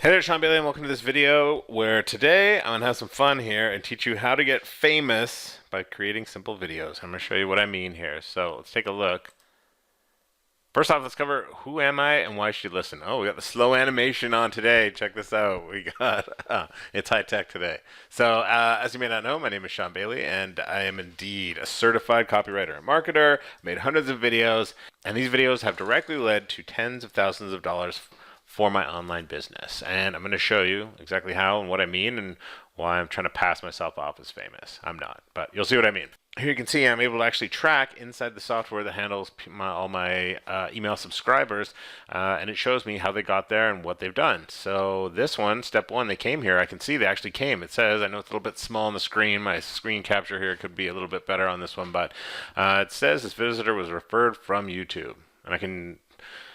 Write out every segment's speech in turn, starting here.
Hey there, Sean Bailey, and welcome to this video where today I'm going to have some fun here and teach you how to get famous by creating simple videos. I'm going to show you what I mean here. So let's take a look. First off, let's cover who am I and why should you listen. Oh, we got the slow animation on today. Check this out. We got, it's high tech today. So as you may not know, my name is Sean Bailey, and I am indeed a certified copywriter and marketer. Made hundreds of videos, and these videos have directly led to tens of thousands of dollars for my online business. And I'm going to show you exactly how and what I mean and why I'm trying to pass myself off as famous. I'm not, but you'll see what I mean. Here you can see I'm able to actually track inside the software that handles all my email subscribers, and it shows me how they got there and what they've done. So this one, step one, they came here. I can see they actually came. It says, I know it's a little bit small on the screen. My screen capture here could be a little bit better on this one, but it says this visitor was referred from YouTube. And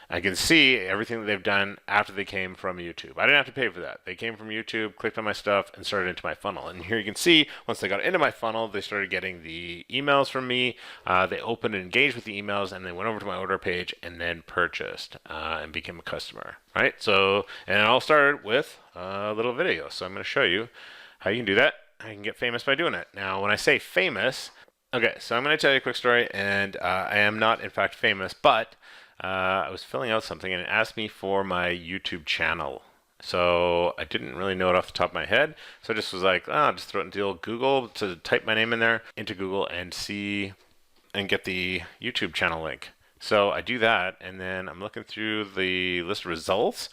I can see everything that they've done after they came from YouTube. I didn't have to pay for that. They came from YouTube, clicked on my stuff, and started into my funnel. And here you can see, once they got into my funnel, they started getting the emails from me. They opened and engaged with the emails, and they went over to my order page and then purchased and became a customer. Right? So, and it all started with a little video. So I'm going to show you how you can do that. I can get famous by doing it. Now, when I say famous, okay, so I'm going to tell you a quick story, and I am not, in fact, famous, but I was filling out something and it asked me for my YouTube channel. So I didn't really know it off the top of my head. So I just was like, I'll just throw it into the old Google to type my name in there into Google and see and get the YouTube channel link. So I do that, and then I'm looking through the list of results,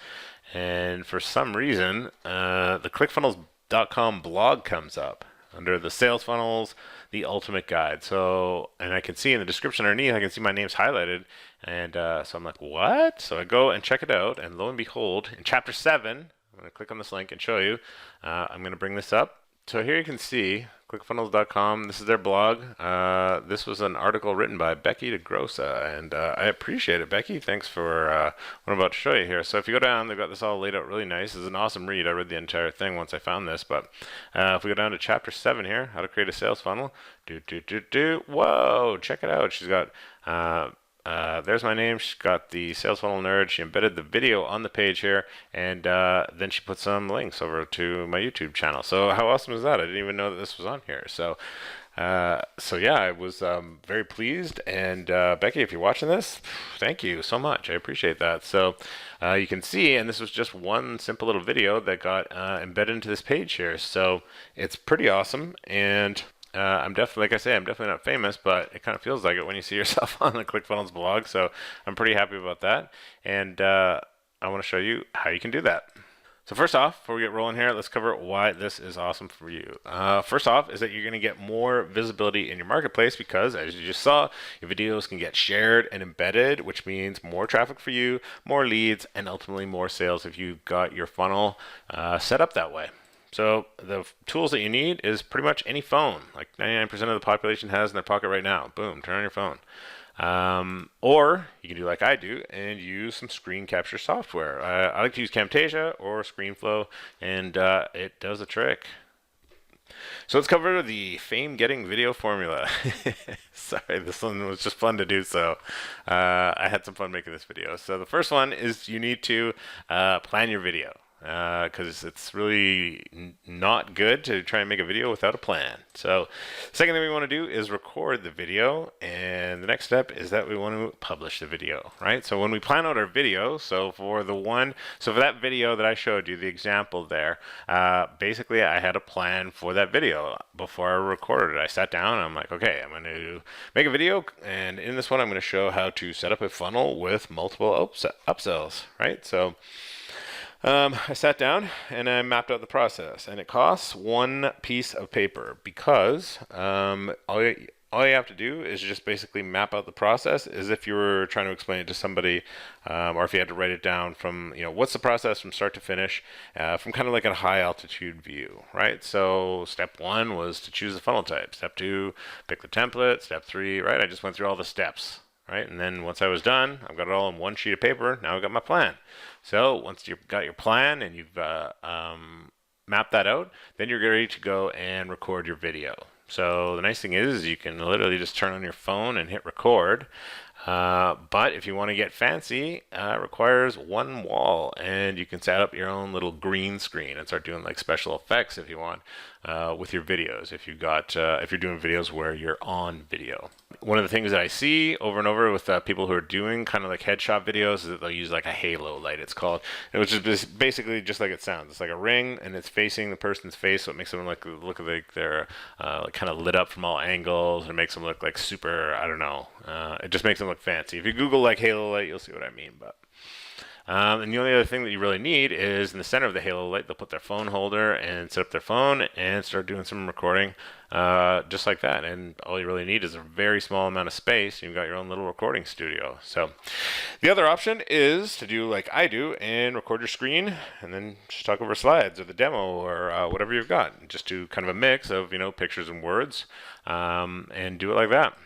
and for some reason, the ClickFunnels.com blog comes up under the sales funnels, the ultimate guide. So, and I can see in the description underneath, I can see my name's highlighted. And so I'm like, what? So I go and check it out. And lo and behold, in chapter 7, I'm going to click on this link and show you. I'm going to bring this up. So here you can see ClickFunnels.com. This is their blog. This was an article written by Becky DeGrossa, and I appreciate it, Becky. Thanks for what I'm about to show you here. So if you go down, they've got this all laid out really nice. This is an awesome read. I read the entire thing once I found this, but if we go down to chapter 7 here, how to create a sales funnel. Whoa, check it out. She's got there's my name. She's got the sales funnel nerd. She embedded the video on the page here, and then she put some links over to my YouTube channel. So how awesome is that? I didn't even know that this was on here. So yeah, I was very pleased. And Becky, if you're watching this, thank you so much. I appreciate that. So you can see, and this was just one simple little video that got embedded into this page here. So it's pretty awesome. And I'm definitely, like I say, I'm definitely not famous, but it kind of feels like it when you see yourself on the ClickFunnels blog. So I'm pretty happy about that. And I want to show you how you can do that. So first off, before we get rolling here, let's cover why this is awesome for you. First off is that you're going to get more visibility in your marketplace because, as you just saw, your videos can get shared and embedded, which means more traffic for you, more leads, and ultimately more sales if you've got your funnel set up that way. So the tools that you need is pretty much any phone, like 99% of the population has in their pocket right now. Boom, turn on your phone. Or you can do like I do and use some screen capture software. I like to use Camtasia or ScreenFlow, and it does the trick. So let's cover the fame-getting video formula. Sorry, this one was just fun to do, so I had some fun making this video. So the first one is you need to plan your video. Because it's really not good to try and make a video without a plan. So second thing we want to do is record the video, and the next step is that we want to publish the video, right? So when we plan out our video, so for that video that I showed you, the example there, basically I had a plan for that video before I recorded it. I sat down and I'm like, okay, I'm going to make a video, and in this one I'm going to show how to set up a funnel with multiple upsells, right? So I sat down and I mapped out the process, and it costs one piece of paper because all you have to do is just basically map out the process as if you were trying to explain it to somebody, or if you had to write it down from, what's the process from start to finish, from kind of like a high altitude view, right? So step 1 was to choose the funnel type. Step 2, pick the template. Step 3, right? I just went through all the steps. Right, and then once I was done, I've got it all on one sheet of paper. Now I've got my plan. So once you've got your plan and you've mapped that out, then you're ready to go and record your video. So the nice thing is you can literally just turn on your phone and hit record. But if you want to get fancy, it requires one wall, and you can set up your own little green screen and start doing like special effects if you want with your videos. If you're doing videos where you're on video. One of the things that I see over and over with people who are doing kind of like headshot videos is that they'll use like a halo light, it's called, which is basically just like it sounds. It's like a ring, and it's facing the person's face, so it makes them like look like they're like kind of lit up from all angles, and it makes them look like super, I don't know. It just makes them look fancy. If you Google like halo light, you'll see what I mean. But and the only other thing that you really need is in the center of the halo light, they'll put their phone holder and set up their phone and start doing some recording just like that. And all you really need is a very small amount of space. You've got your own little recording studio. So the other option is to do like I do and record your screen and then just talk over slides or the demo or whatever you've got. Just do kind of a mix of, pictures and words and do it like that.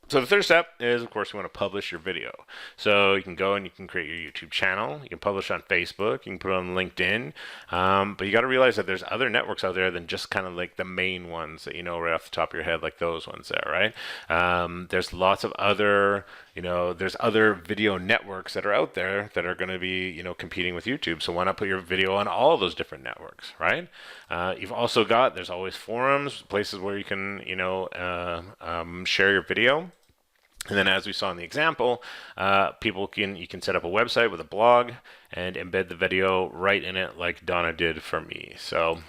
So the third step is, of course, you want to publish your video. So you can go and you can create your YouTube channel. You can publish on Facebook. You can put it on LinkedIn. But you got to realize that there's other networks out there than just kind of like the main ones that you know right off the top of your head, like those ones there, right? There's lots of other, there's other video networks that are out there that are going to be, competing with YouTube. So why not put your video on all of those different networks, right? You've also got, there's always forums, places where you can, share your video. And then as we saw in the example, you can set up a website with a blog and embed the video right in it like Donna did for me. So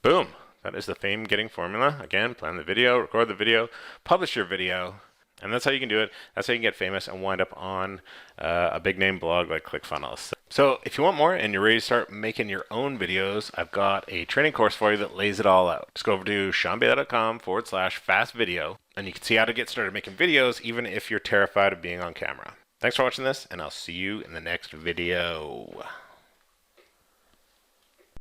boom, that is the fame getting formula. Again, plan the video, record the video, publish your video, and that's how you can do it. That's how you can get famous and wind up on a big name blog like ClickFunnels. So if you want more and you're ready to start making your own videos, I've got a training course for you that lays it all out. Just go over to seanbailey.com/fast video, and you can see how to get started making videos even if you're terrified of being on camera. Thanks for watching this, and I'll see you in the next video.